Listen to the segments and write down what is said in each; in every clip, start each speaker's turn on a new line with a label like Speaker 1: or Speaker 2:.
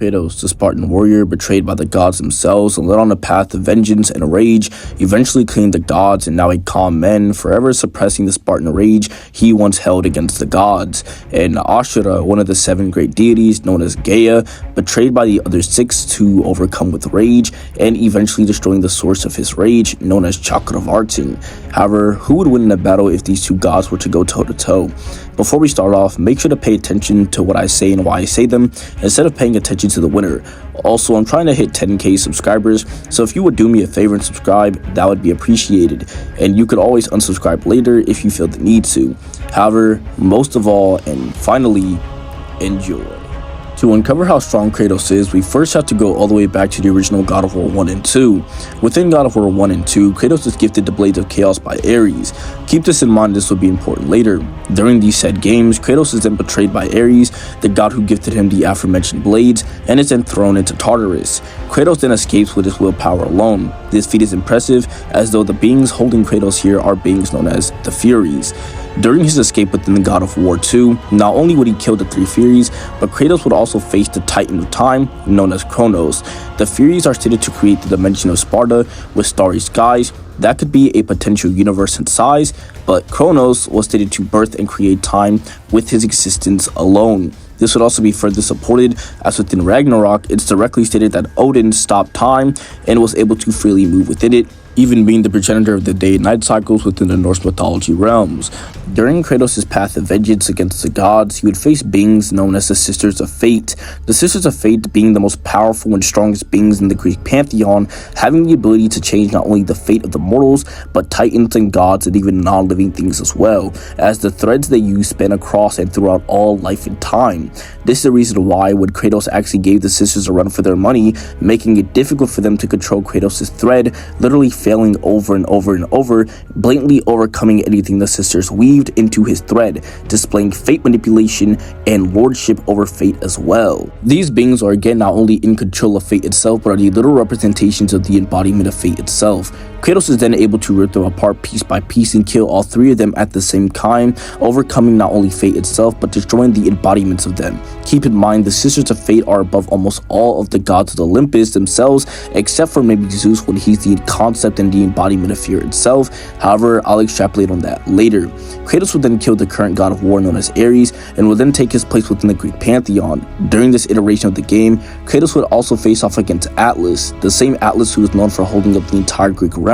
Speaker 1: Kratos, the Spartan warrior betrayed by the gods themselves and led on a path of vengeance and rage, eventually claimed the gods and now a calm man, forever suppressing the Spartan rage he once held against the gods. And Asura, one of the 7 great deities known as Gaia, betrayed by the other 6 to overcome with rage and eventually destroying the source of his rage, known as Chakravartin. However, who would win in a battle if these 2 gods were to go toe-to-toe? Before we start off, make sure to pay attention to what I say and why I say them, instead of paying attention to the winner. Also, I'm trying to hit 10k subscribers, so if you would do me a favor and subscribe, that would be appreciated. And you could always unsubscribe later if you feel the need to. However, most of all, and finally, enjoy. To uncover how strong Kratos is, we first have to go all the way back to the original God of War 1 and 2. Within God of War 1 and 2, Kratos is gifted the Blades of Chaos by Ares. Keep this in mind, this will be important later. During these said games, Kratos is then betrayed by Ares, the god who gifted him the aforementioned blades, and is then thrown into Tartarus. Kratos then escapes with his willpower alone. This feat is impressive, as though the beings holding Kratos here are beings known as the Furies. During his escape within the God of War 2, not only would he kill the 3 Furies, but Kratos would also face the Titan of Time, known as Kronos. The Furies are stated to create the dimension of Sparta with starry skies. That could be a potential universe in size, but Kronos was stated to birth and create time with his existence alone. This would also be further supported, as within Ragnarok, it's directly stated that Odin stopped time and was able to freely move within it, even being the progenitor of the day and night cycles within the Norse mythology realms. During Kratos' path of vengeance against the gods, he would face beings known as the Sisters of Fate. The Sisters of Fate being the most powerful and strongest beings in the Greek pantheon, having the ability to change not only the fate of the mortals, but titans and gods and even non-living things as well, as the threads they use span across and throughout all life and time. This is the reason why when Kratos actually gave the Sisters a run for their money, making it difficult for them to control Kratos' thread, literally failing over and over and over, blatantly overcoming anything the Sisters weaved into his thread, displaying fate manipulation and lordship over fate as well. These beings are again not only in control of fate itself, but are the literal representations of the embodiment of fate itself. Kratos is then able to rip them apart piece by piece and kill all 3 of them at the same time, overcoming not only fate itself, but destroying the embodiments of them. Keep in mind, the Sisters of Fate are above almost all of the gods of Olympus themselves, except for maybe Zeus when he's the concept and the embodiment of fear itself. However, I'll extrapolate on that later. Kratos would then kill the current God of War known as Ares, and would then take his place within the Greek pantheon. During this iteration of the game, Kratos would also face off against Atlas, the same Atlas who is known for holding up the entire Greek realm,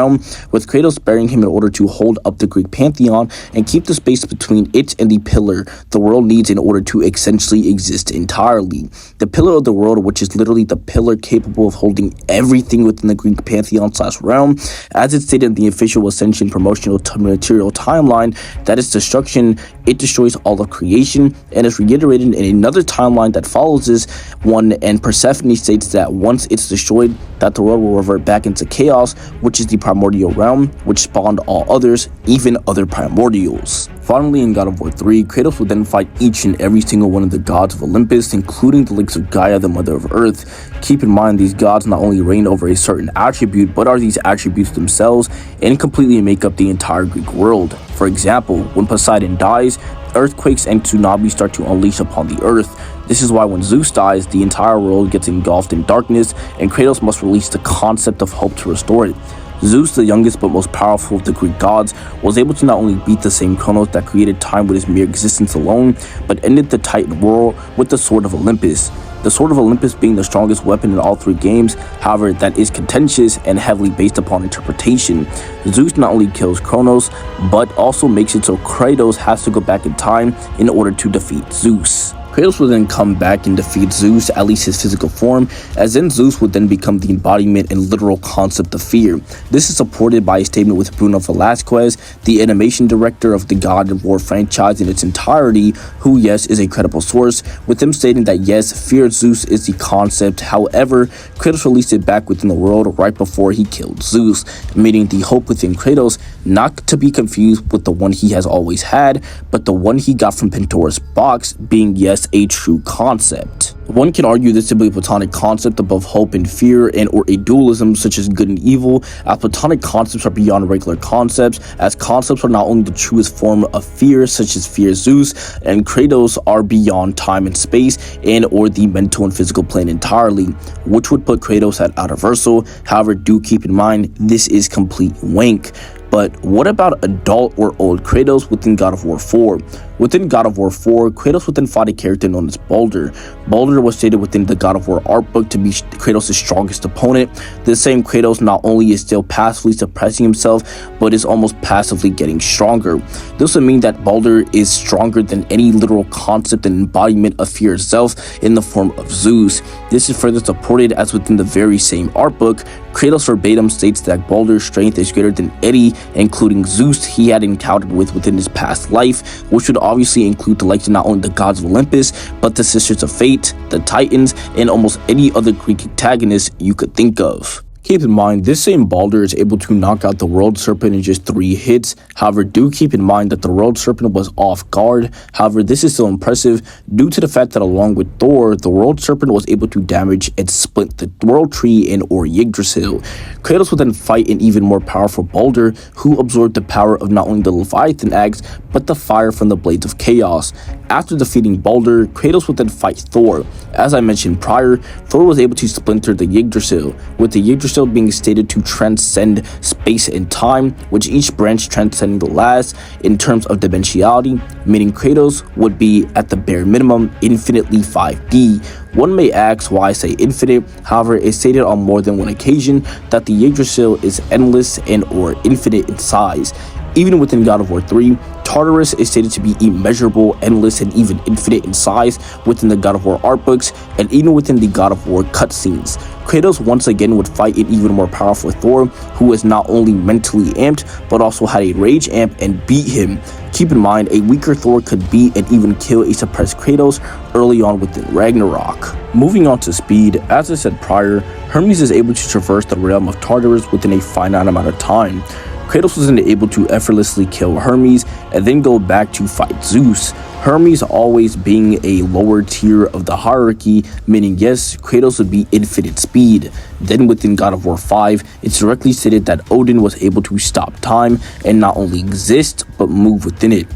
Speaker 1: with Kratos burying him in order to hold up the Greek pantheon and keep the space between it and the pillar the world needs in order to essentially exist entirely. The pillar of the world, which is literally the pillar capable of holding everything within the Greek pantheon / realm, as it's stated in the official Ascension promotional material timeline, that its destruction, it destroys all of creation, and is reiterated in another timeline that follows this one, and Persephone states that once it's destroyed, that the world will revert back into chaos, which is the primordial realm, which spawned all others, even other primordials. Finally, in God of War 3, Kratos would then fight each and every single one of the gods of Olympus, including the likes of Gaia, the mother of Earth. Keep in mind, these gods not only reign over a certain attribute, but are these attributes themselves and completely make up the entire Greek world. For example, when Poseidon dies, earthquakes and tsunamis start to unleash upon the earth. This is why when Zeus dies, the entire world gets engulfed in darkness, and Kratos must release the concept of hope to restore it. Zeus, the youngest but most powerful of the Greek gods, was able to not only beat the same Kronos that created time with his mere existence alone, but ended the Titan world with the Sword of Olympus. The Sword of Olympus being the strongest weapon in all 3 games, however, that is contentious and heavily based upon interpretation. Zeus not only kills Kronos, but also makes it so Kratos has to go back in time in order to defeat Zeus. Kratos would then come back and defeat Zeus, at least his physical form, as then Zeus would then become the embodiment and literal concept of fear. This is supported by a statement with Bruno Velasquez, the animation director of the God of War franchise in its entirety, who, yes, is a credible source, with him stating that yes, fear of Zeus is the concept, however, Kratos released it back within the world right before he killed Zeus, meaning the hope within Kratos, not to be confused with the one he has always had, but the one he got from Pandora's box, being, yes, a true concept. One can argue this to be a Platonic concept above hope and fear, and or a dualism such as good and evil, as Platonic concepts are beyond regular concepts, as concepts are not only the truest form of fear, such as fear Zeus, and Kratos are beyond time and space, and or the mental and physical plane entirely, which would put Kratos at universal. However, do keep in mind, this is complete wank. But what about adult or old Kratos within God of War 4? Within God of War 4, Kratos would then fight a character known as Baldur. Baldur was stated within the God of War art book to be Kratos' strongest opponent. This same Kratos not only is still passively suppressing himself, but is almost passively getting stronger. This would mean that Baldur is stronger than any literal concept and embodiment of fear itself in the form of Zeus. This is further supported as within the very same art book, Kratos verbatim states that Baldur's strength is greater than any, including Zeus, he had encountered within his past life, which would obviously include the likes of not only the gods of Olympus, but the Sisters of Fate, the Titans, and almost any other Greek antagonist you could think of. Keep in mind, this same Baldur is able to knock out the World Serpent in just 3 hits. However, do keep in mind that the World Serpent was off guard. However, this is still impressive due to the fact that along with Thor, the World Serpent was able to damage and split the World Tree and or Yggdrasil. Kratos would then fight an even more powerful Baldur, who absorbed the power of not only the Leviathan axe, but the fire from the Blades of Chaos. After defeating Baldur, Kratos would then fight Thor. As I mentioned prior, Thor was able to splinter the Yggdrasil, with the Yggdrasil being stated to transcend space and time, with each branch transcending the last in terms of dimensionality, meaning Kratos would be at the bare minimum infinitely 5D. One may ask why I say infinite. However, it's stated on more than one occasion that the Yggdrasil is endless and or infinite in size. Even within God of War 3, Tartarus is stated to be immeasurable, endless, and even infinite in size within the God of War art books, and even within the God of War cutscenes. Kratos once again would fight an even more powerful Thor, who was not only mentally amped, but also had a rage amp and beat him. Keep in mind, a weaker Thor could beat and even kill a suppressed Kratos early on within Ragnarok. Moving on to speed, as I said prior, Hermes is able to traverse the realm of Tartarus within a finite amount of time. Kratos wasn't able to effortlessly kill Hermes and then go back to fight Zeus. Hermes always being a lower tier of the hierarchy, meaning yes, Kratos would be infinite speed. Then within God of War 5, it's directly stated that Odin was able to stop time and not only exist, but move within it.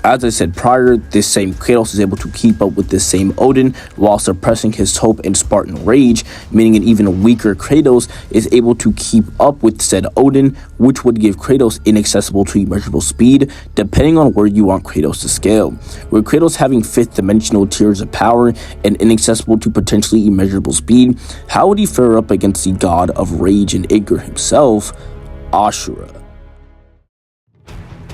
Speaker 1: As I said prior, this same Kratos is able to keep up with this same Odin while suppressing his hope and Spartan rage, meaning an even weaker Kratos is able to keep up with said Odin, which would give Kratos inaccessible to immeasurable speed, depending on where you want Kratos to scale. With Kratos having 5th dimensional tiers of power and inaccessible to potentially immeasurable speed, how would he fare up against the god of rage and anger himself, Asura?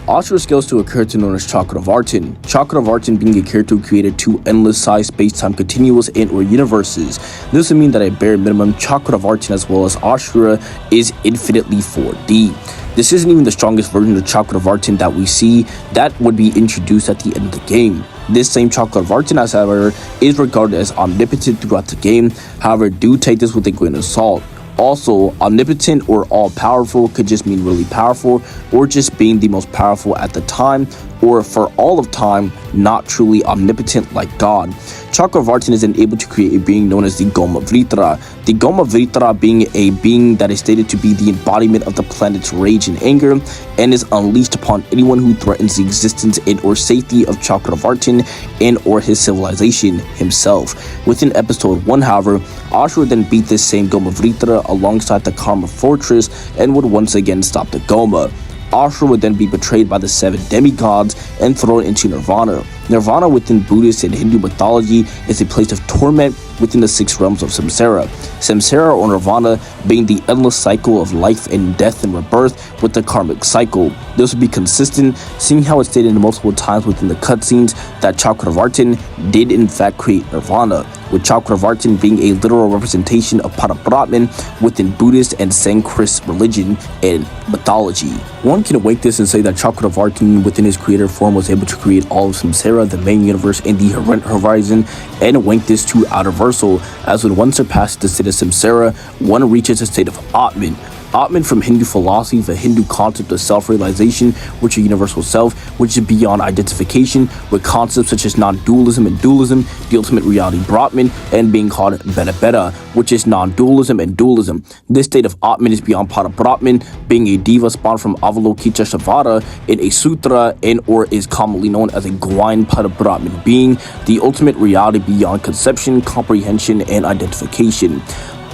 Speaker 1: Asura scales to a character known as Chakra of Arton. Chakra of Arton being a character who created 2 endless-sized space-time continuous and/or universes. This would mean that at bare minimum, Chakra of Arton as well as Asura is infinitely 4D. This isn't even the strongest version of Chakra of Arton that we see that would be introduced at the end of the game. This same Chakra of Arton, as however, is regarded as omnipotent throughout the game. However, do take this with a grain of salt. Also, omnipotent or all-powerful could just mean really powerful, or just being the most powerful at the time, or for all of time, not truly omnipotent like God. Chakra of Arton is then able to create a being known as the Goma Vritra. The Goma Vritra being a being that is stated to be the embodiment of the planet's rage and anger, and is unleashed upon anyone who threatens the existence and or safety of Chakra of Arton and or his civilization himself. Within episode 1, however, Asura then beat this same Goma Vritra alongside the Karma Fortress and would once again stop the Goma. Asura would then be betrayed by the 7 demigods and thrown into Nirvana. Nirvana within Buddhist and Hindu mythology is a place of torment within the 6 realms of Samsara. Samsara or Nirvana being the endless cycle of life and death and rebirth with the karmic cycle. This would be consistent, seeing how it's stated multiple times within the cutscenes that Chakra of Arton did in fact create Nirvana, with Chakra of Arton being a literal representation of Parabrahman within Buddhist and Sanskrit religion and mythology. One can awake this and say that Chakra of Arton within his creator form was able to create all of Samsara, the main universe, and the Event Horizon, and wank this to outerversal, as when one surpasses the state of Samsara, one reaches a state of Atman. Atman from Hindu philosophy, the Hindu concept of self-realization, which is universal self, which is beyond identification, with concepts such as non-dualism and dualism, the ultimate reality Brahman, and being called Beta, which is non-dualism and dualism. This state of Atman is beyond Pada Brahman, being a diva spawned from Avalokiteshvara in a sutra, and or is commonly known as a Gwain Pada Brahman being, the ultimate reality beyond conception, comprehension, and identification.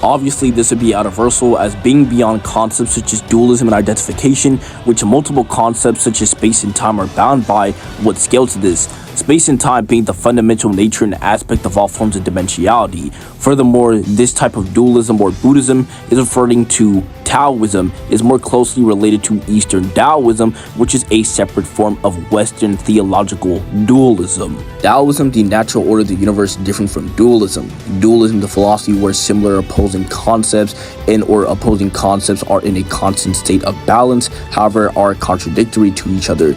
Speaker 1: Obviously, this would be universal as being beyond concepts such as dualism and identification, which multiple concepts such as space and time are bound by, would scale to this. Space and time being the fundamental nature and aspect of all forms of dimensionality. Furthermore, this type of dualism or Buddhism is referring to Taoism, is more closely related to Eastern Taoism, which is a separate form of Western theological dualism. Taoism, the natural order of the universe, is different from dualism. Dualism, the philosophy where similar opposing concepts and or opposing concepts are in a constant state of balance, however, are contradictory to each other.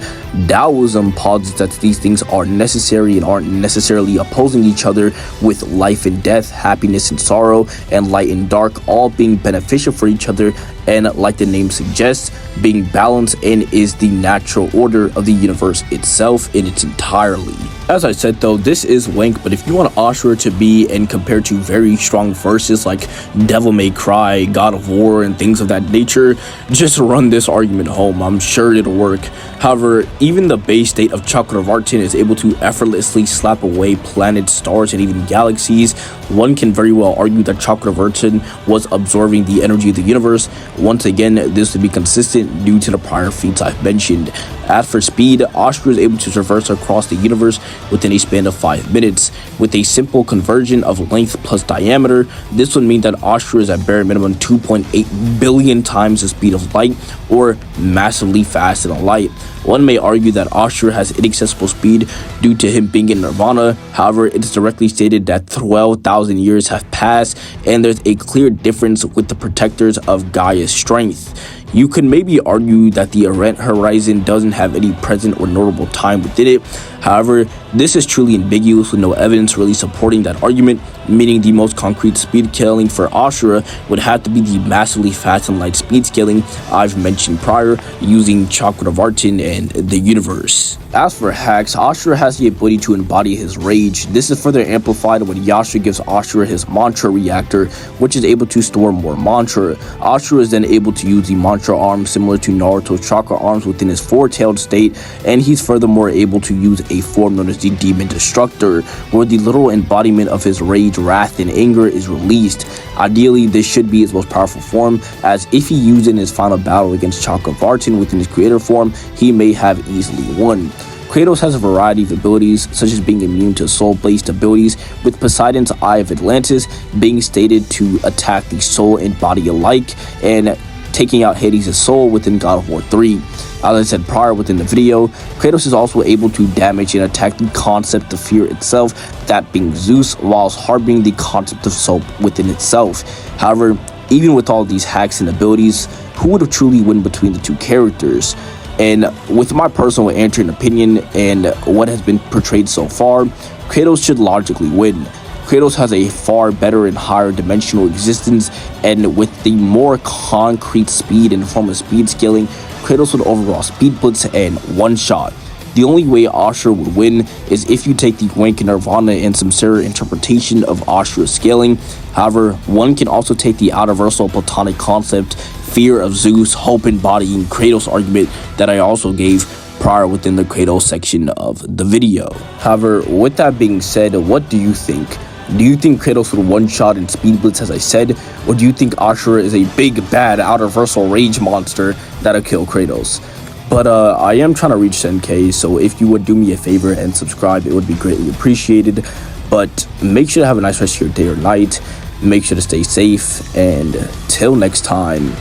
Speaker 1: Taoism posits that these things are necessary and aren't necessarily opposing each other, with life and death, happiness and sorrow, and light and dark all being beneficial for each other, and like the name suggests, being balanced and is the natural order of the universe itself in its entirety. As I said though, this is wank, but if you want Asura to be and compared to very strong verses like Devil May Cry, God of War, and things of that nature, just run this argument home. I'm sure it'll work. However, even the base state of Chakravartin is able to effortlessly slap away planets, stars, and even galaxies. One can very well argue that Chakravartin was absorbing the energy of the universe. Once again, this would be consistent due to the prior feats I've mentioned. As for speed, Asura is able to traverse across the universe within a span of 5 minutes. With a simple conversion of length plus diameter, this would mean that Asura is at bare minimum 2.8 billion times the speed of light, or massively faster than light. One may argue that Asura has inaccessible speed due to him being in Nirvana. However, it is directly stated that 12,000 years have passed, and there's a clear difference with the protectors of Gaia's strength. You could maybe argue that the Event Horizon doesn't have any present or notable time within it. However, this is truly ambiguous with no evidence really supporting that argument, meaning the most concrete speed scaling for Asura would have to be the massively fast and light speed scaling I've mentioned prior, using Chakravartin and the universe. As for hacks, Asura has the ability to embody his rage. This is further amplified when Yasha gives Asura his mantra reactor, which is able to store more mantra. Asura is then able to use the mantra arm similar to Naruto's chakra arms within his four-tailed state, and he's furthermore able to use a form known as the Demon Destructor, where the literal embodiment of his rage, wrath, and anger is released. Ideally, this should be his most powerful form, as if he used it in his final battle against Chakravartin within his creator form, he may have easily won. Kratos has a variety of abilities, such as being immune to soul-based abilities, with Poseidon's Eye of Atlantis being stated to attack the soul and body alike, and taking out Hades' soul within God of War 3. As I said prior within the video, Kratos is also able to damage and attack the concept of fear itself, that being Zeus, whilst harboring the concept of soul within itself. However, even with all these hacks and abilities, who would truly win between the two characters? And with my personal answer and opinion and what has been portrayed so far, Kratos should logically win. Kratos has a far better and higher dimensional existence, and with the more concrete speed in the form of speed scaling, Kratos would overall speed blitz and one-shot. The only way Asura would win is if you take the wank Nirvana and Samsara interpretation of Asura's scaling. However, one can also take the universal platonic concept, fear of Zeus, hope embodying Kratos argument that I also gave prior within the Kratos section of the video. However, with that being said, what do you think? Do you think Kratos would one-shot and speed blitz as I said, or do you think Asura is a big bad universal rage monster that'll kill Kratos? But I am trying to reach 10K, so if you would do me a favor and subscribe, it would be greatly appreciated. But make sure to have a nice rest of your day or night. Make sure to stay safe, and till next time,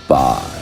Speaker 1: bye.